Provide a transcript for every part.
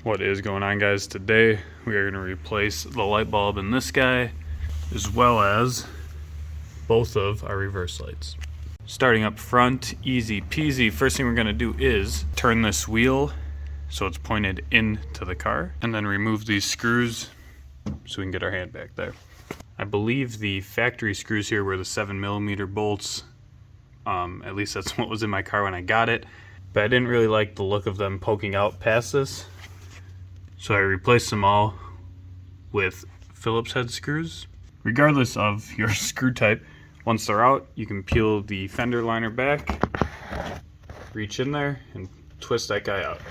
What is going on, guys? Today we are going to replace the light bulb in this guy as well as both of our reverse lights. Starting up front, easy peasy. First thing we're going to do is turn this wheel so it's pointed into the car, and then remove these screws so we can get our hand back there. I believe the factory screws here were the 7mm bolts. At least that's what was in my car when I got it, but I didn't really like the look of them poking out past this. So I replaced them all with Phillips head screws. Regardless of your screw type, once they're out, you can peel the fender liner back, reach in there, and twist that guy out.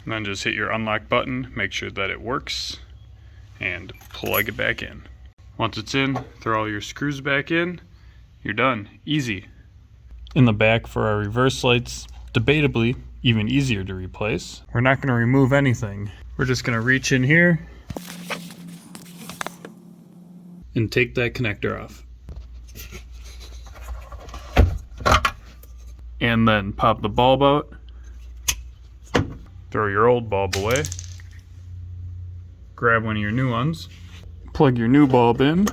And then just hit your unlock button, make sure that it works, and plug it back in. Once it's in, throw all your screws back in, you're done. Easy. In the back for our reverse lights, debatably even easier to replace. We're not going to remove anything. We're just going to reach in here and take that connector off. And then pop the bulb out. Throw your old bulb away. Grab one of your new ones. Plug your new bulb in.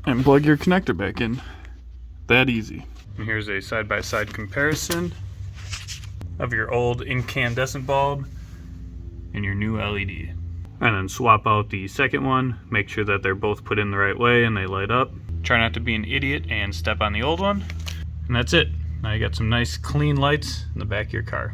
And plug your connector back in. That easy. And here's a side-by-side comparison of your old incandescent bulb and your new LED. And then swap out the second one. Make sure that they're both put in the right way and they light up. Try not to be an idiot and step on the old one. And that's it. Now you got some nice clean lights in the back of your car.